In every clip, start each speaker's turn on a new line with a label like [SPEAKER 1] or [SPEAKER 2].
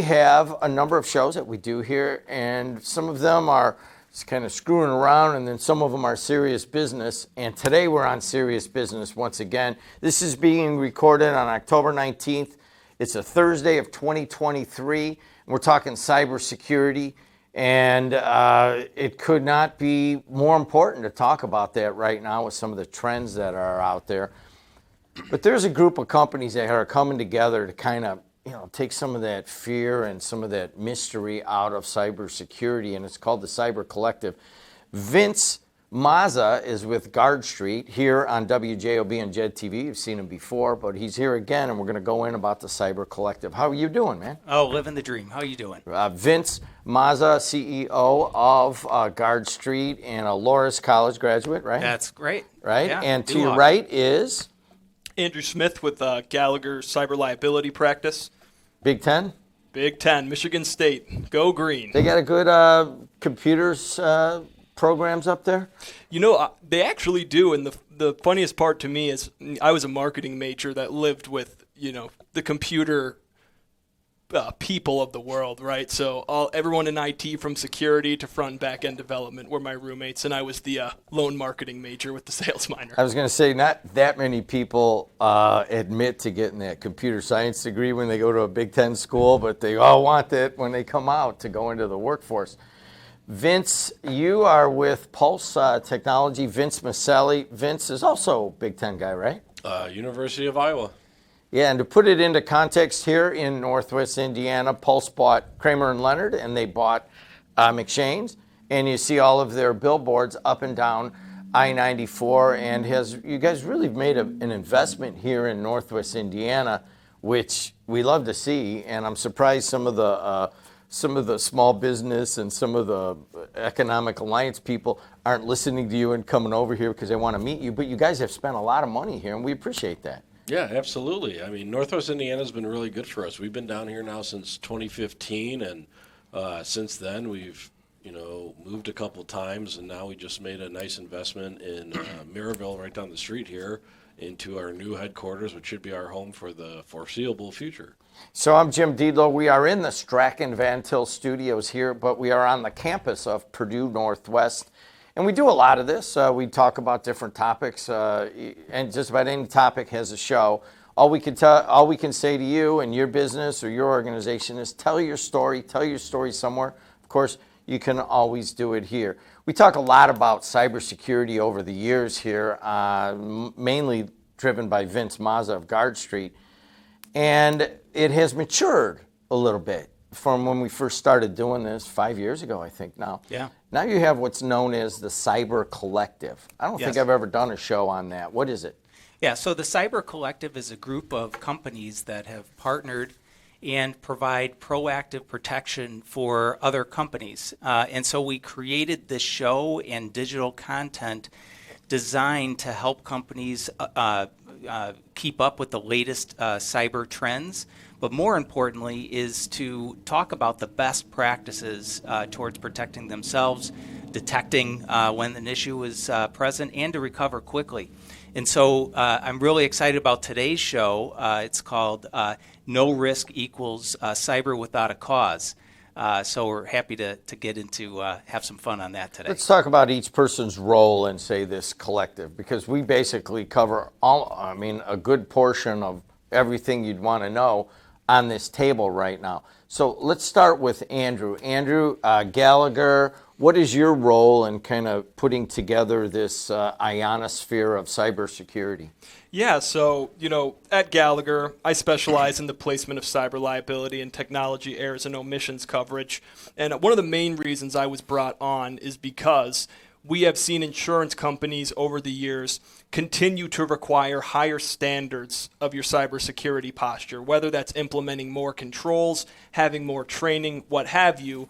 [SPEAKER 1] have a number of shows that we do here, and some of them are just kind of screwing around, and then some of them are serious business. And today we're on serious business once again. This is being recorded on October 19th. It's a Thursday of 2023, and we're talking cybersecurity. And it could not be more important to talk about that right now with some of the trends that are out there. But there's a group of companies that are coming together to kind of, take some of that fear and some of that mystery out of cybersecurity, and it's called the Cyber Collective. Vince Mazza is with Guard Street here on WJOB and JED TV. You've seen him before, but he's here again, and we're going to go in about the Cyber Collective. How are you doing, man?
[SPEAKER 2] Oh, living the dream. How are you doing?
[SPEAKER 1] Vince Mazza, CEO of Guard Street and a Loras College graduate, right?
[SPEAKER 2] That's great.
[SPEAKER 1] Right?
[SPEAKER 2] Yeah,
[SPEAKER 1] and to your right is?
[SPEAKER 3] Andrew Smith with Gallagher Cyber Liability Practice.
[SPEAKER 1] Big Ten?
[SPEAKER 3] Big Ten, Michigan State. Go green.
[SPEAKER 1] They got a good computers programs up there?
[SPEAKER 3] They actually do, and the funniest part to me is I was a marketing major that lived with, the computer people of the world, right? So everyone in IT, from security to front and back end development, were my roommates, and I was the lone marketing major with the sales minor.
[SPEAKER 1] I was going to say, not that many people admit to getting that computer science degree when they go to a Big Ten school, but they all want it when they come out to go into the workforce. Vince, you are with Pulse Technology. Vince Maselli. Vince is also a Big Ten guy, right?
[SPEAKER 4] University of Iowa.
[SPEAKER 1] Yeah, and to put it into context, here in Northwest Indiana, Pulse bought Kramer and Leonard, and they bought McShane's, and you see all of their billboards up and down I-94, and you guys really made an investment here in Northwest Indiana, which we love to see, and I'm surprised some of the small business and some of the economic alliance people aren't listening to you and coming over here because they want to meet you, but you guys have spent a lot of money here, and we appreciate that.
[SPEAKER 4] Yeah, absolutely. I mean, Northwest Indiana's been really good for us. We've been down here now since 2015, and since then we've, moved a couple times, and now we just made a nice investment in Maryville, right down the street here, into our new headquarters, which should be our home for the foreseeable future.
[SPEAKER 1] So I'm Jim Diedlow. We are in the Strachan Van Til studios here, but we are on the campus of Purdue Northwest. And we do a lot of this. We talk about different topics, and just about any topic has a show. All we can say to you and your business or your organization is tell your story somewhere. Of course, you can always do it here. We talk a lot about cybersecurity over the years here, mainly driven by Vince Mazza of Guard Street. And it has matured a little bit from when we first started doing this 5 years ago, I think now.
[SPEAKER 2] Yeah.
[SPEAKER 1] Now you have what's known as the Cyber Collective. I don't think I've ever done a show on that. What is it?
[SPEAKER 2] Yeah, so the Cyber Collective is a group of companies that have partnered and provide proactive protection for other companies. And so we created this show and digital content designed to help companies keep up with the latest cyber trends, but more importantly is to talk about the best practices towards protecting themselves, detecting when an issue is present, and to recover quickly. And so I'm really excited about today's show. It's called No Risk Equals Cyber Without a Cause. So we're happy to get into, have some fun on that today.
[SPEAKER 1] Let's talk about each person's role in, say, this collective, because we basically cover a good portion of everything you'd want to know on this table right now. So let's start with Andrew. Andrew Gallagher, what is your role in kind of putting together this ionosphere of cybersecurity?
[SPEAKER 3] Yeah, so, at Gallagher, I specialize in the placement of cyber liability and technology errors and omissions coverage. And one of the main reasons I was brought on is because we have seen insurance companies over the years continue to require higher standards of your cybersecurity posture, whether that's implementing more controls, having more training, what have you.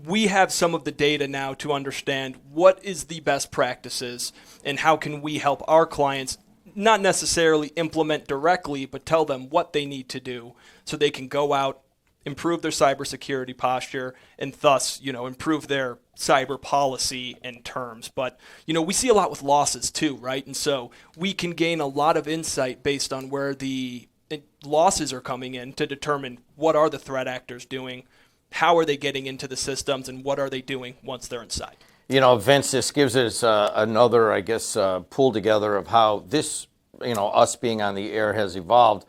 [SPEAKER 3] We have some of the data now to understand what is the best practices and how can we help our clients not necessarily implement directly, but tell them what they need to do so they can go out, improve their cybersecurity posture, and thus, improve their cyber policy and terms. But, we see a lot with losses too, right? And so we can gain a lot of insight based on where the losses are coming in to determine what are the threat actors doing, how are they getting into the systems, and what are they doing once they're inside.
[SPEAKER 1] Vince, this gives us another, I guess, pull together of how this, us being on the air has evolved.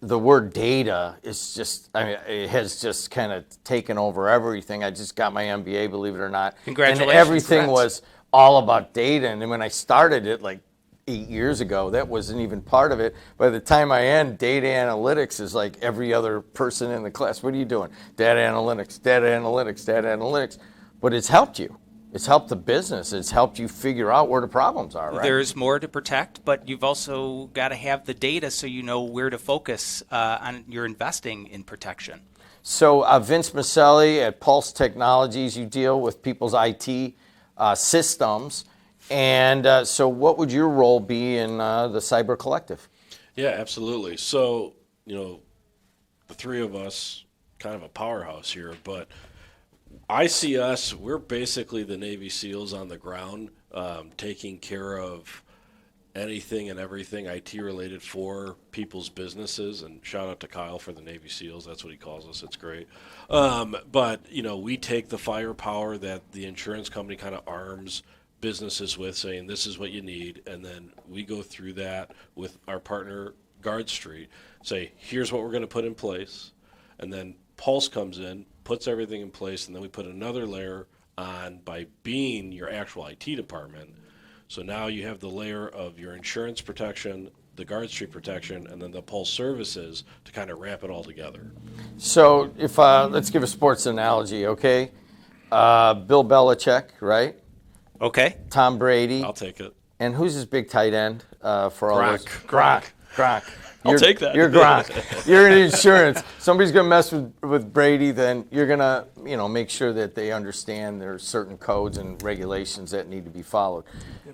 [SPEAKER 1] The word data is just, it has just kind of taken over everything. I just got my MBA, believe it or not.
[SPEAKER 2] Congratulations.
[SPEAKER 1] And everything
[SPEAKER 2] Congrats.
[SPEAKER 1] was all about data. And then when I started it like 8 years ago, that wasn't even part of it. By the time I end, data analytics is like every other person in the class. What are you doing? Data analytics, data analytics, data analytics. But it's helped you. It's helped the business. It's helped you figure out where the problems are, right?
[SPEAKER 2] There's more to protect, but you've also got to have the data so you know where to focus on your investing in protection.
[SPEAKER 1] So Vince Maselli at Pulse Technologies, you deal with people's IT systems. And so what would your role be in the Cyber Collective?
[SPEAKER 4] Yeah, absolutely. So, the three of us, kind of a powerhouse here, but I see us, we're basically the Navy SEALs on the ground, taking care of anything and everything IT related for people's businesses. And shout out to Kyle for the Navy SEALs. That's what he calls us. It's great. But we take the firepower that the insurance company kind of arms businesses with, saying this is what you need, and then we go through that with our partner Guard Street, say here's what we're going to put in place, and then Pulse comes in, puts everything in place, and then we put another layer on by being your actual IT department. So now you have the layer of your insurance protection, the Guard Street protection, and then the Pulse services to kind of wrap it all together.
[SPEAKER 1] So if let's give a sports analogy, okay? Bill Belichick, right?
[SPEAKER 2] Okay.
[SPEAKER 1] Tom Brady.
[SPEAKER 4] I'll take it.
[SPEAKER 1] And who's his big tight end for all those?
[SPEAKER 4] Gronk.
[SPEAKER 1] Gronk.
[SPEAKER 3] I'll take that.
[SPEAKER 1] You're Gronk. You're in insurance. Somebody's going to mess with Brady, then you're going to, make sure that they understand there's certain codes and regulations that need to be followed.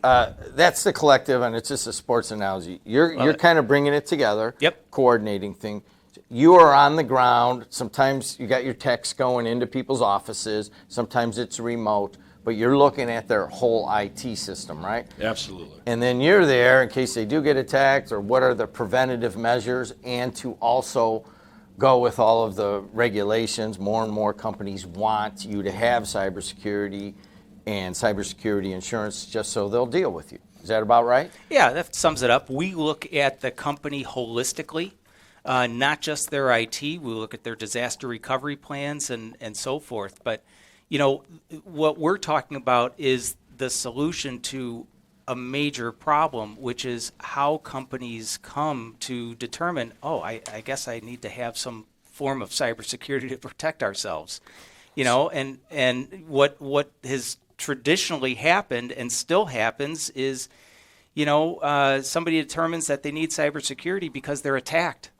[SPEAKER 1] That's the collective, and it's just a sports analogy. You're kind of bringing it together.
[SPEAKER 2] Yep.
[SPEAKER 1] Coordinating thing. You are on the ground. Sometimes you got your techs going into people's offices. Sometimes it's remote. But you're looking at their whole IT system, right?
[SPEAKER 4] Absolutely.
[SPEAKER 1] And then you're there in case they do get attacked, or what are the preventative measures, and to also go with all of the regulations. More and more companies want you to have cybersecurity and cybersecurity insurance just so they'll deal with you. Is that about right?
[SPEAKER 2] Yeah, that sums it up. We look at the company holistically, not just their IT. We look at their disaster recovery plans and so forth. But what we're talking about is the solution to a major problem, which is how companies come to determine, I guess I need to have some form of cybersecurity to protect ourselves. And what has traditionally happened and still happens is, somebody determines that they need cybersecurity because they're attacked.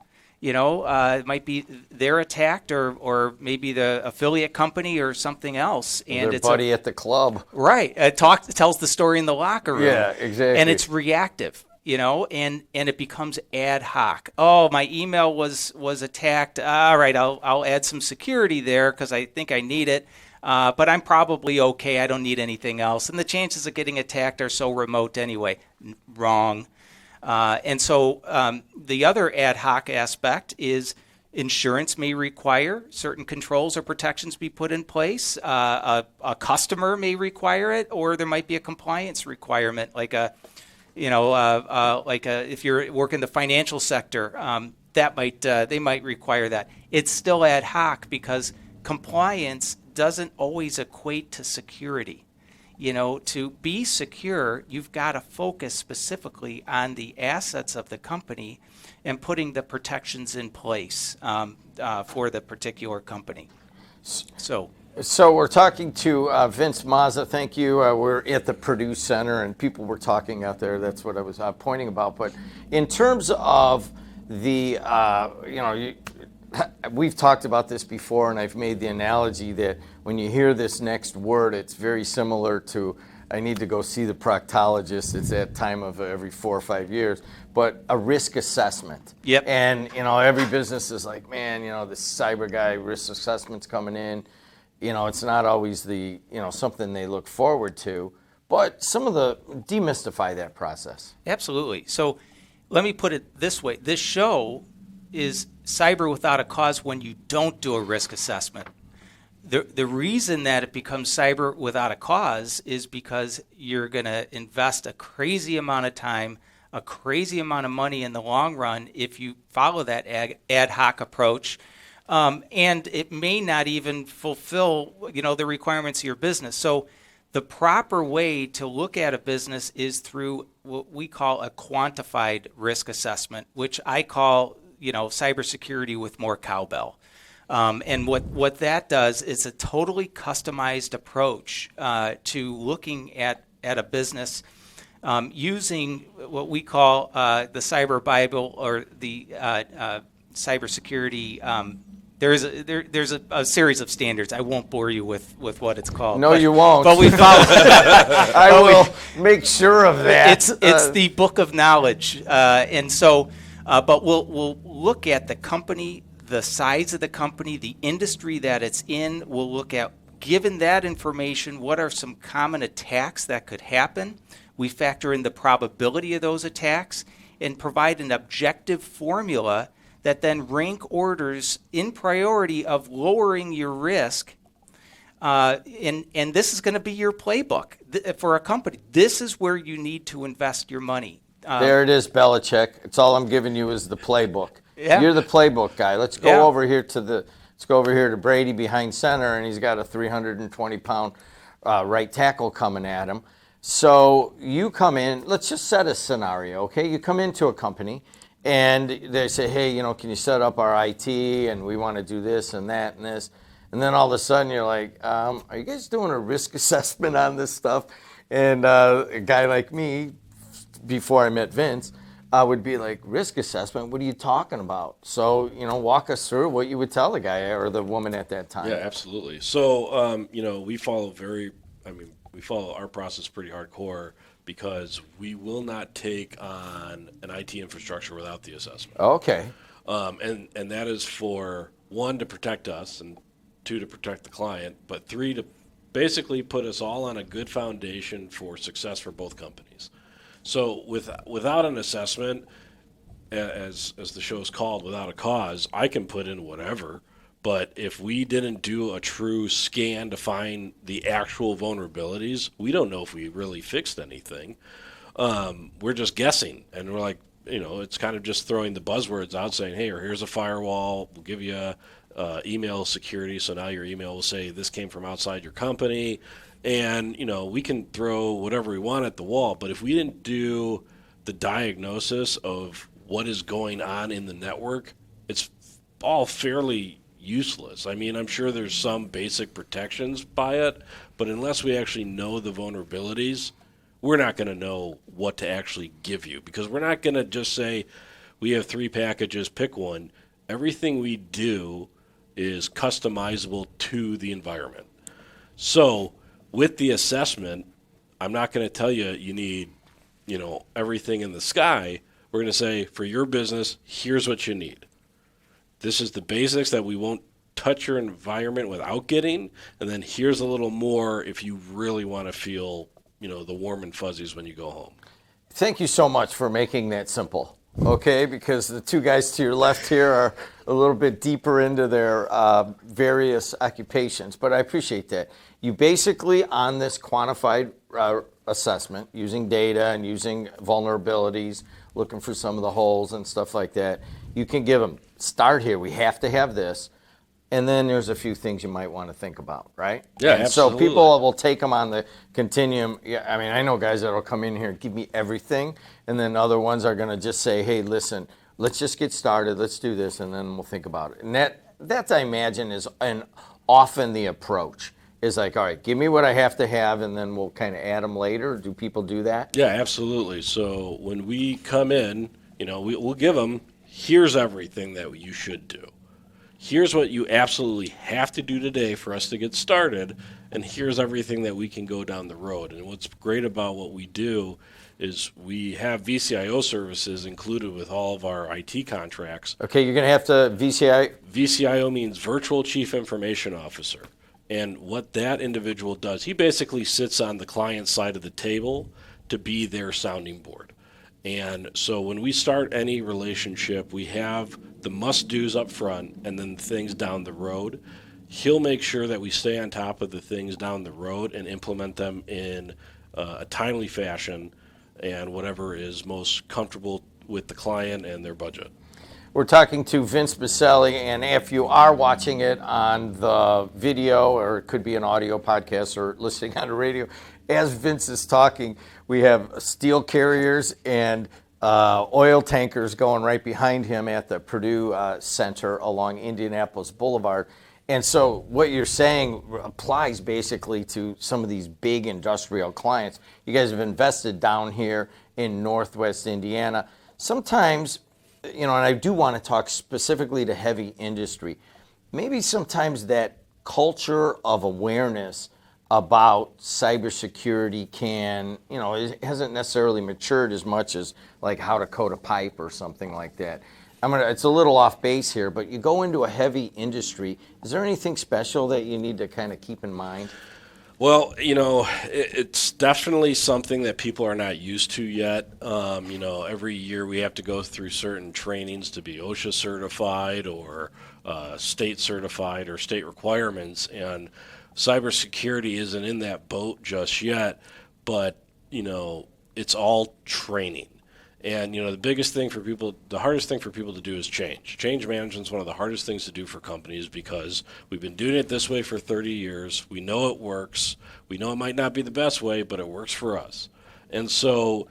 [SPEAKER 2] It might be they're attacked, or maybe the affiliate company or something else, and
[SPEAKER 1] Their buddy at the club.
[SPEAKER 2] Right. It tells the story in the locker room.
[SPEAKER 1] Yeah, exactly.
[SPEAKER 2] And it's reactive, and it becomes ad hoc. Oh, my email was attacked. All right, I'll add some security there because I think I need it. But I'm probably okay. I don't need anything else. And the chances of getting attacked are so remote anyway. Wrong. And so the other ad hoc aspect is insurance may require certain controls or protections be put in place. A customer may require it, or there might be a compliance requirement, if you're working the financial sector, they might require that. It's still ad hoc because compliance doesn't always equate to security. To be secure, you've got to focus specifically on the assets of the company and putting the protections in place for the particular company. So
[SPEAKER 1] we're talking to Vince Mazza. Thank you. We're at the Purdue Center, and people were talking out there. That's what I was pointing about. But in terms of the, we've talked about this before, and I've made the analogy that when you hear this next word, it's very similar to, I need to go see the proctologist. It's that time of every 4 or 5 years, but a risk assessment.
[SPEAKER 2] Yep.
[SPEAKER 1] And, every business is like, man, this cyber guy, risk assessment's coming in. It's not always the, something they look forward to, but demystify that process.
[SPEAKER 2] absolutely. So let me put it this way. This show is cyber without a cause when you don't do a risk assessment. The reason that it becomes cyber without a cause is because you're going to invest a crazy amount of time, a crazy amount of money in the long run if you follow that ad hoc approach, and it may not even fulfill, the requirements of your business. So the proper way to look at a business is through what we call a quantified risk assessment, which I call, cybersecurity with more cowbell. And what that does is a totally customized approach to looking at a business using what we call the Cyber Bible or the cybersecurity. There's a series of standards. I won't bore you with what it's called.
[SPEAKER 1] No, you won't.
[SPEAKER 2] But we follow.
[SPEAKER 1] I will make sure of that.
[SPEAKER 2] It's the book of knowledge, and so. But we'll look at the company, the size of the company, the industry that it's in. We'll look at, given that information, what are some common attacks that could happen. We factor in the probability of those attacks and provide an objective formula that then rank orders in priority of lowering your risk. And this is going to be your playbook for a company. This is where you need to invest your money.
[SPEAKER 1] There it is, Belichick. It's all I'm giving you is the playbook.
[SPEAKER 2] Yeah.
[SPEAKER 1] You're the playbook guy. Let's go
[SPEAKER 2] Yeah.
[SPEAKER 1] over here to Brady behind center, and he's got a 320-pound right tackle coming at him. So you come in. Let's just set a scenario, okay? You come into a company, and they say, hey, can you set up our IT, and we want to do this and that and this. And then all of a sudden you're like, are you guys doing a risk assessment on this stuff? And a guy like me, before I met Vince, would be like, risk assessment? What are you talking about? So, walk us through what you would tell the guy or the woman at that time.
[SPEAKER 4] Yeah, absolutely. So, we follow our process pretty hardcore because we will not take on an IT infrastructure without the assessment.
[SPEAKER 1] Okay.
[SPEAKER 4] And that is for, one, to protect us, and two, to protect the client, but three, to basically put us all on a good foundation for success for both companies. So without an assessment, as the show's called, without a cause, I can put in whatever. But if we didn't do a true scan to find the actual vulnerabilities, we don't know if we really fixed anything. We're just guessing. And we're like, it's kind of just throwing the buzzwords out saying, hey, or here's a firewall. We'll give you email security. So now your email will say this came from outside your company. And, we can throw whatever we want at the wall, but if we didn't do the diagnosis of what is going on in the network, it's all fairly useless. I mean, I'm sure there's some basic protections by it, but unless we actually know the vulnerabilities, we're not going to know what to actually give you, because we're not going to just say, we have 3 packages, pick one. Everything we do is customizable to the environment. So, with the assessment, I'm not going to tell you you need, everything in the sky. We're going to say, for your business, here's what you need. This is the basics that we won't touch your environment without getting, and then here's a little more if you really want to feel, the warm and fuzzies when you go home.
[SPEAKER 1] Thank you so much for making that simple, okay? Because the two guys to your left here are a little bit deeper into their various occupations, but I appreciate that. You basically, on this quantified assessment, using data and using vulnerabilities, looking for some of the holes and stuff like that, you can give them, start here, we have to have this, and then there's a few things you might want to think about, right?
[SPEAKER 4] Yeah,
[SPEAKER 1] and
[SPEAKER 4] absolutely.
[SPEAKER 1] So people will take them on the continuum. Yeah, I mean, I know guys that will come in here and give me everything, and then other ones are going to just say, hey, listen, let's just get started, let's do this, and then we'll think about it. And that I imagine, is often the approach. Is like, all right, give me what I have to have, and then we'll kind of add them later. Do people do that?
[SPEAKER 4] Yeah, absolutely. So when we come in, we'll give them, here's everything that you should do. Here's what you absolutely have to do today for us to get started, and here's everything that we can go down the road. And what's great about what we do is we have VCIO services included with all of our IT contracts.
[SPEAKER 1] Okay, you're going to have to VCI.
[SPEAKER 4] VCIO means Virtual Chief Information Officer. And what that individual does, he basically sits on the client side of the table to be their sounding board. And so when we start any relationship, we have the must-dos up front and then things down the road. He'll make sure that we stay on top of the things down the road and implement them in a timely fashion and whatever is most comfortable with the client and their budget.
[SPEAKER 1] We're talking to Vince Maselli, and if you are watching it on the video, or it could be an audio podcast or listening on the radio, as Vince is talking, we have steel carriers and oil tankers going right behind him at the Purdue Center along Indianapolis Boulevard. And so what you're saying applies basically to some of these big industrial clients. You guys have invested down here in Northwest Indiana. Sometimes, and I do want to talk specifically to heavy industry, maybe sometimes that culture of awareness about cybersecurity it hasn't necessarily matured as much as like how to coat a pipe or something like that. It's a little off base here, but you go into a heavy industry, is there anything special that you need to kind of keep in mind?
[SPEAKER 4] Well, it's definitely something that people are not used to yet. Every year we have to go through certain trainings to be OSHA certified or state certified or state requirements, and cybersecurity isn't in that boat just yet, but, it's all training. And, the hardest thing for people to do is change. Change management is one of the hardest things to do for companies because we've been doing it this way for 30 years. We know it works. We know it might not be the best way, but it works for us. And so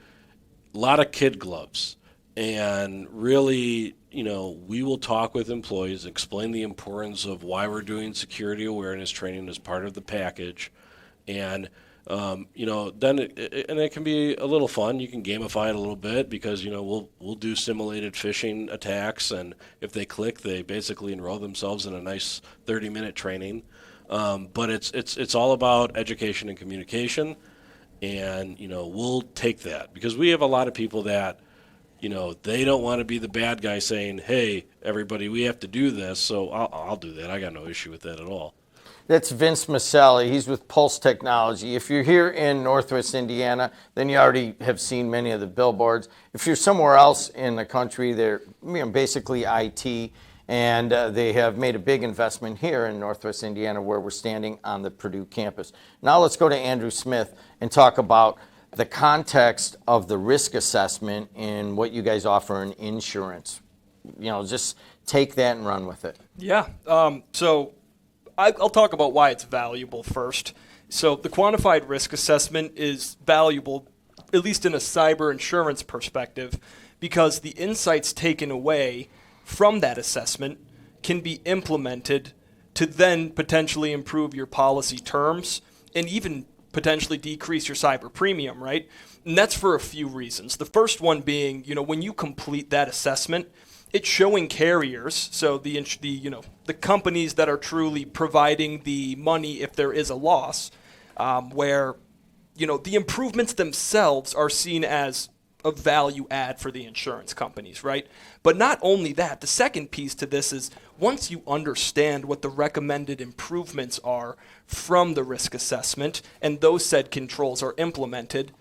[SPEAKER 4] a lot of kid gloves. And really, we will talk with employees, explain the importance of why we're doing security awareness training as part of the package. And then it can be a little fun. You can gamify it a little bit because we'll do simulated phishing attacks, and if they click, they basically enroll themselves in a nice 30-minute training. But it's all about education and communication, and we'll take that because we have a lot of people that they don't want to be the bad guy saying, "Hey, everybody, we have to do this." So I'll do that. I got no issue with that at all.
[SPEAKER 1] That's Vince Maselli. He's with Pulse Technology. If you're here in Northwest Indiana, then you already have seen many of the billboards. If you're somewhere else in the country, they're basically IT, and they have made a big investment here in Northwest Indiana where we're standing on the Purdue campus. Now let's go to Andrew Smith and talk about the context of the risk assessment and what you guys offer in insurance. Just take that and run with it.
[SPEAKER 3] Yeah. So I'll talk about why it's valuable first. So the quantified risk assessment is valuable, at least in a cyber insurance perspective, because the insights taken away from that assessment can be implemented to then potentially improve your policy terms and even potentially decrease your cyber premium, right? And that's for a few reasons. The first one being, when you complete that assessment, it's showing carriers, so the companies that are truly providing the money if there is a loss, where the improvements themselves are seen as a value add for the insurance companies, right? But not only that, the second piece to this is once you understand what the recommended improvements are from the risk assessment and those said controls are implemented,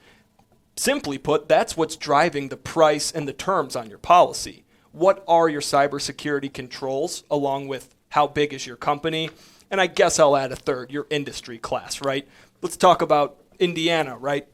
[SPEAKER 3] simply put, that's what's driving the price and the terms on your policy. What are your cybersecurity controls, along with how big is your company? And I guess I'll add a third, your industry class, right? Let's talk about Indiana, right?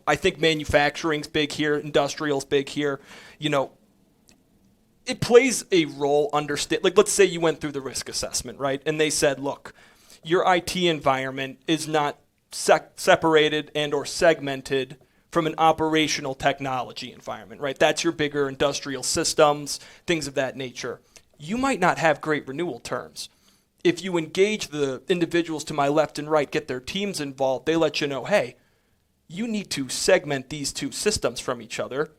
[SPEAKER 3] I think manufacturing's big here, industrial's big here. It plays a role, let's say you went through the risk assessment, right? And they said, look, your IT environment is not separated and or segmented from an operational technology environment, right? That's your bigger industrial systems, things of that nature. You might not have great renewal terms. If you engage the individuals to my left and right, get their teams involved, they let you know, hey, you need to segment these two systems from each other.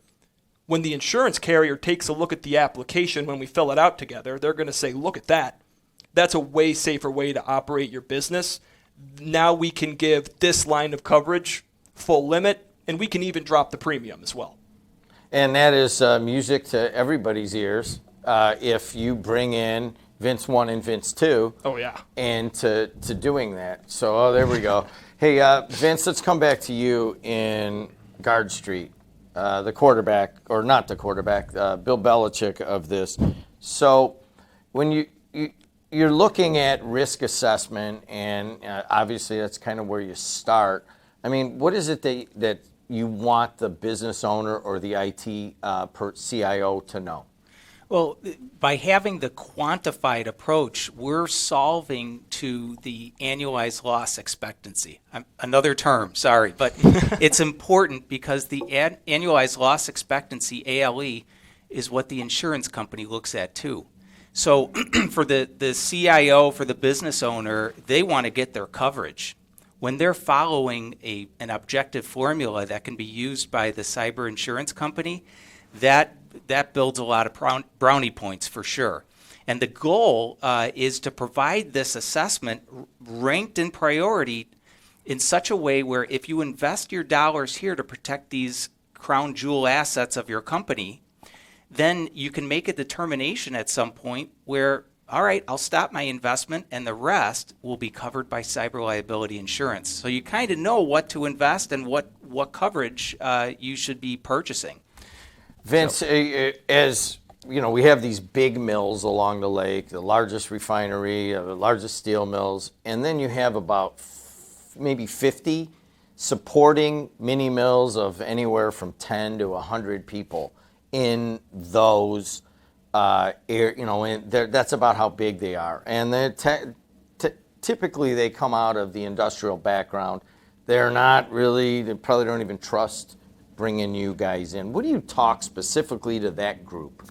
[SPEAKER 3] When the insurance carrier takes a look at the application, when we fill it out together, they're going to say, look at that. That's a way safer way to operate your business. Now we can give this line of coverage full limit, and we can even drop the premium as well.
[SPEAKER 1] And that is music to everybody's ears if you bring in Vince 1 and Vince 2.
[SPEAKER 3] Oh, yeah.
[SPEAKER 1] And to doing that. So, there we go. Hey, Vince, let's come back to you in Guard Street. the quarterback, or not the quarterback, Bill Belichick of this. So when you're looking at risk assessment, and obviously that's kind of where you start. I mean, what is it that you want the business owner or the IT CIO to know?
[SPEAKER 2] Well, by having the quantified approach, we're solving to the annualized loss expectancy. Another term, sorry, but it's important because the annualized loss expectancy, ALE, is what the insurance company looks at too. So for the CIO, for the business owner, they want to get their coverage. When they're following an objective formula that can be used by the cyber insurance company, that builds a lot of brownie points for sure. And the goal is to provide this assessment ranked in priority in such a way where if you invest your dollars here to protect these crown jewel assets of your company, then you can make a determination at some point where, all right, I'll stop my investment and the rest will be covered by cyber liability insurance. So you kind of know what to invest and what coverage you should be purchasing.
[SPEAKER 1] Vince, as you know, we have these big mills along the lake, the largest refinery, the largest steel mills, and then you have about maybe 50 supporting mini mills of anywhere from 10 to 100 people in those that's about how big they are. And typically they come out of the industrial background. They probably don't even trust bringing you guys in. What do you talk specifically to that group?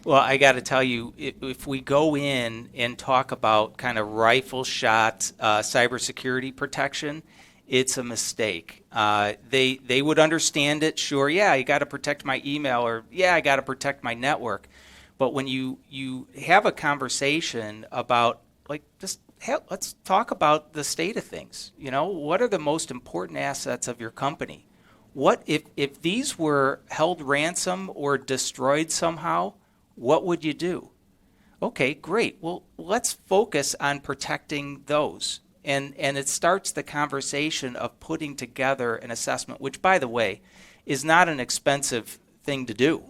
[SPEAKER 2] Well, I got to tell you, if we go in and talk about kind of rifle shot cybersecurity protection, it's a mistake. They would understand it. Sure, yeah, you got to protect my email, or yeah, I got to protect my network. But when you have a conversation about let's talk about the state of things. You know, what are the most important assets of your company? What if these were held ransom or destroyed somehow? What would you do? Okay, great. Well, let's focus on protecting those. And it starts the conversation of putting together an assessment, which, by the way, is not an expensive thing to do.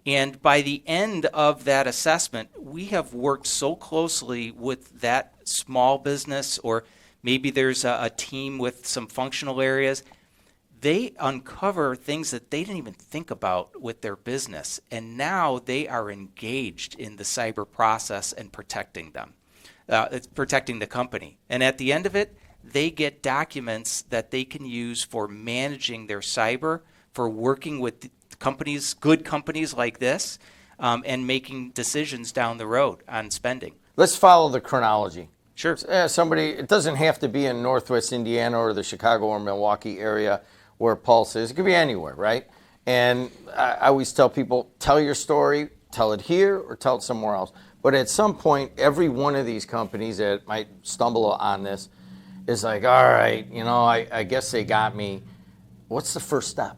[SPEAKER 2] And by the end of that assessment, we have worked so closely with that small business, or maybe there's a team with some functional areas. They uncover things that they didn't even think about with their business. And now they are engaged in the cyber process and protecting them. It's protecting the company. And at the end of it, they get documents that they can use for managing their cyber, for working with companies, good companies like this, and making decisions down the road on spending.
[SPEAKER 1] Let's follow the chronology.
[SPEAKER 2] Sure.
[SPEAKER 1] It doesn't have to be in Northwest Indiana or the Chicago or Milwaukee area where Pulse is. It could be anywhere, right? And I always tell people, tell your story, tell it here or tell it somewhere else. But at some point, every one of these companies that might stumble on this is like, all right, I guess they got me. What's the first step?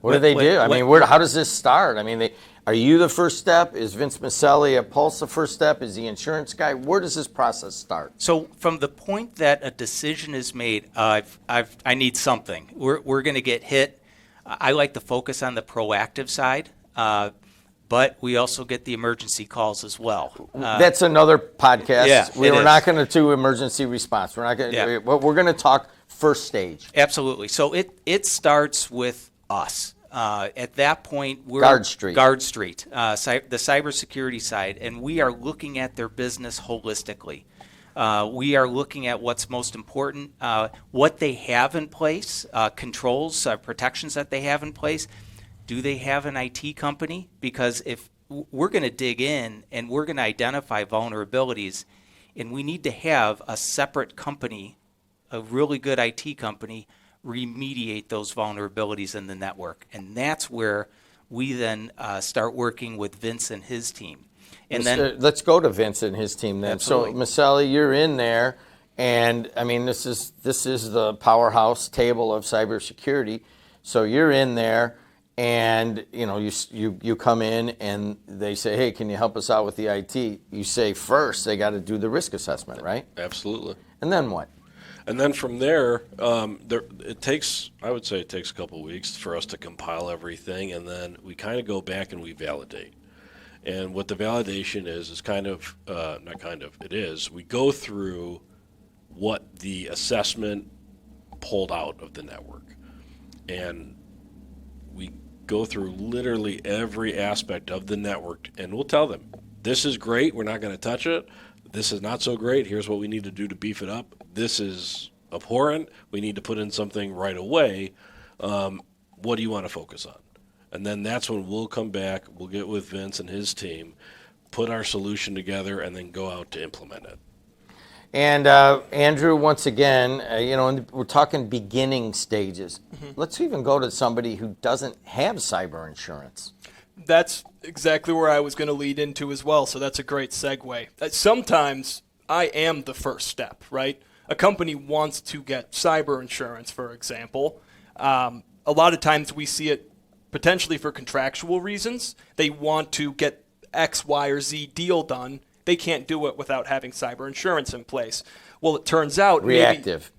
[SPEAKER 1] What do they do? I mean, how does this start? I mean, are you the first step? Is Vince Maselli at Pulse the first step? Is the insurance guy? Where does this process start?
[SPEAKER 2] So from the point that a decision is made, I need something. We're going to get hit. I like to focus on the proactive side, but we also get the emergency calls as well.
[SPEAKER 1] That's another podcast.
[SPEAKER 2] Yeah,
[SPEAKER 1] we're not going to do emergency response. We're not going.
[SPEAKER 2] Yeah.
[SPEAKER 1] We're going to talk first stage.
[SPEAKER 2] Absolutely. So it starts with us. At that point, we're
[SPEAKER 1] Guard Street,
[SPEAKER 2] the cybersecurity side, and we are looking at their business holistically. We are looking at what's most important, what they have in place, controls, protections that they have in place. Do they have an IT company? Because if we're going to dig in and we're going to identify vulnerabilities, and we need to have a separate company, a really good IT company, remediate those vulnerabilities in the network. And that's where we then start working with Vince and his team. And then
[SPEAKER 1] let's go to Vince and his team then.
[SPEAKER 2] Absolutely.
[SPEAKER 1] So Maselli, you're in there, and I mean this is the powerhouse table of cybersecurity. So you're in there, and you come in and they say, hey, can you help us out with the IT? You say first they got to do the risk assessment, right?
[SPEAKER 4] Absolutely.
[SPEAKER 1] And then what?
[SPEAKER 4] And then from there, it takes, I would say it takes a couple of weeks for us to compile everything, and then we kind of go back and we validate. And what the validation is kind of, not kind of, it is, we go through what the assessment pulled out of the network. And we go through literally every aspect of the network, and we'll tell them, this is great, we're not going to touch it. This is not so great, here's what we need to do to beef it up. This is abhorrent, we need to put in something right away. What do you want to focus on? And then that's when we'll come back, we'll get with Vince and his team, put our solution together, and then go out to implement it.
[SPEAKER 1] And Andrew, once again, we're talking beginning stages. Let's even go to somebody who doesn't have cyber insurance.
[SPEAKER 3] That's exactly where I was going to lead into as well, so that's a great segue. Sometimes I am the first step, right? A company wants to get cyber insurance, for example. A lot of times we see it potentially for contractual reasons. They want to get X, Y, or Z deal done. They can't do it without having cyber insurance in place. Well, it turns out
[SPEAKER 1] reactive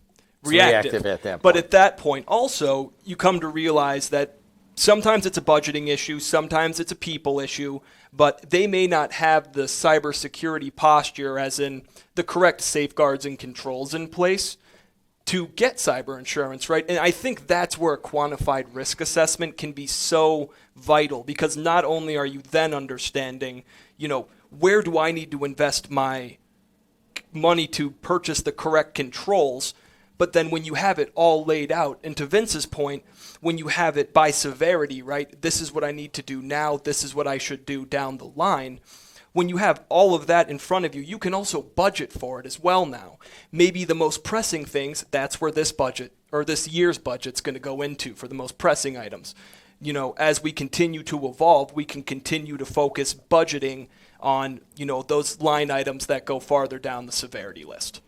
[SPEAKER 1] at that point.
[SPEAKER 3] But at that point, also, you come to realize that sometimes it's a budgeting issue, sometimes it's a people issue, but they may not have the cybersecurity posture, as in the correct safeguards and controls in place to get cyber insurance, right? And I think that's where a quantified risk assessment can be so vital, because not only are you then understanding, where do I need to invest my money to purchase the correct controls, but then when you have it all laid out, and to Vince's point, when you have it by severity, right? This is what I need to do now, this is what I should do down the line. When you have all of that in front of you, you can also budget for it as well now. Maybe the most pressing things, that's where this budget, or this year's budget's going to go into for the most pressing items. As we continue to evolve, we can continue to focus budgeting on, those line items that go farther down the severity list.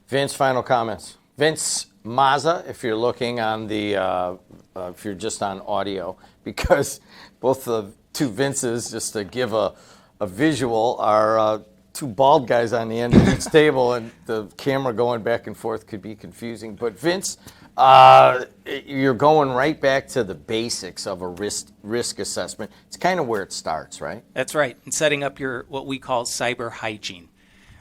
[SPEAKER 1] Vince, final comments. Vince Mazza, if you're looking on the, if you're just on audio, because both the two Vinces, just to give a visual, are two bald guys on the end of each table, and the camera going back and forth could be confusing. But Vince, you're going right back to the basics of a risk assessment. It's kind of where it starts, right?
[SPEAKER 2] That's right. And setting up your what we call cyber hygiene.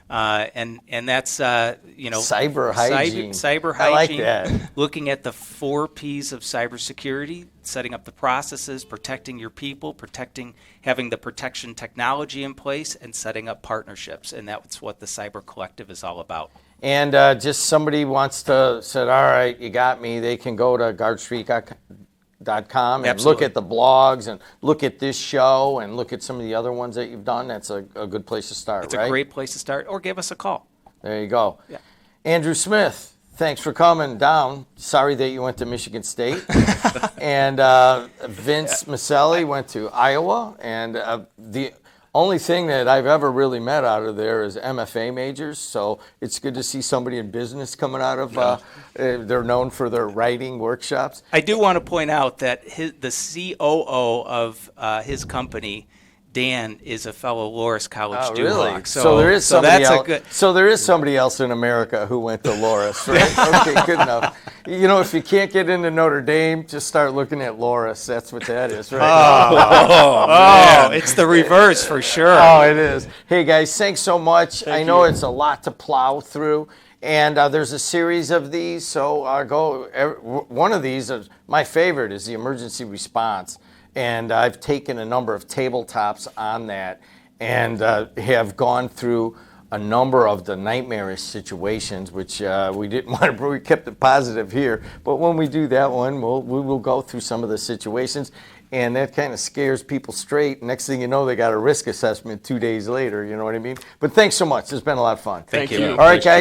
[SPEAKER 2] And that's
[SPEAKER 1] cyber hygiene.
[SPEAKER 2] Cyber hygiene.
[SPEAKER 1] I like that.
[SPEAKER 2] Looking at the 4 P's of cybersecurity, setting up the processes, protecting your people, having the protection technology in place, and setting up partnerships. And that's what the Cyber Collective is all about.
[SPEAKER 1] And just somebody wants to say, all right, you got me. They can go to guardstreet.com and
[SPEAKER 2] Absolutely.
[SPEAKER 1] look at the blogs and look at this show and look at some of the other ones that you've done. That's a good place to start,
[SPEAKER 2] It's
[SPEAKER 1] right?
[SPEAKER 2] a great place to start, or give us a call.
[SPEAKER 1] There you go.
[SPEAKER 2] Yeah.
[SPEAKER 1] Andrew Smith, thanks for coming down. Sorry that you went to Michigan State. And Vince Maselli went to Iowa. And the only thing that I've ever really met out of there is MFA majors. So it's good to see somebody in business coming out of, they're known for their writing workshops.
[SPEAKER 2] I do want to point out that the COO of his company, Dan, is a fellow Loras College
[SPEAKER 1] Oh,
[SPEAKER 2] Duhawk.
[SPEAKER 1] really? So there is somebody
[SPEAKER 2] that's
[SPEAKER 1] else.
[SPEAKER 2] a good.
[SPEAKER 1] So there is somebody else in America who went to Loras, right? Okay, good enough. If you can't get into Notre Dame, just start looking at Loras. That's what that is, right?
[SPEAKER 2] Oh, it's the reverse for sure.
[SPEAKER 1] Oh, it is. Hey, guys, thanks so much. I know it's a lot to plow through, and there's a series of these. So one of these, my favorite, is the emergency response. And I've taken a number of tabletops on that and have gone through a number of the nightmarish situations, which we didn't want to, we kept it positive here. But when we do that one, we will go through some of the situations. And that kind of scares people straight. Next thing you know, they got a risk assessment 2 days later. You know what I mean? But thanks so much. It's been a lot of fun.
[SPEAKER 3] Thank you.
[SPEAKER 1] All right, guys.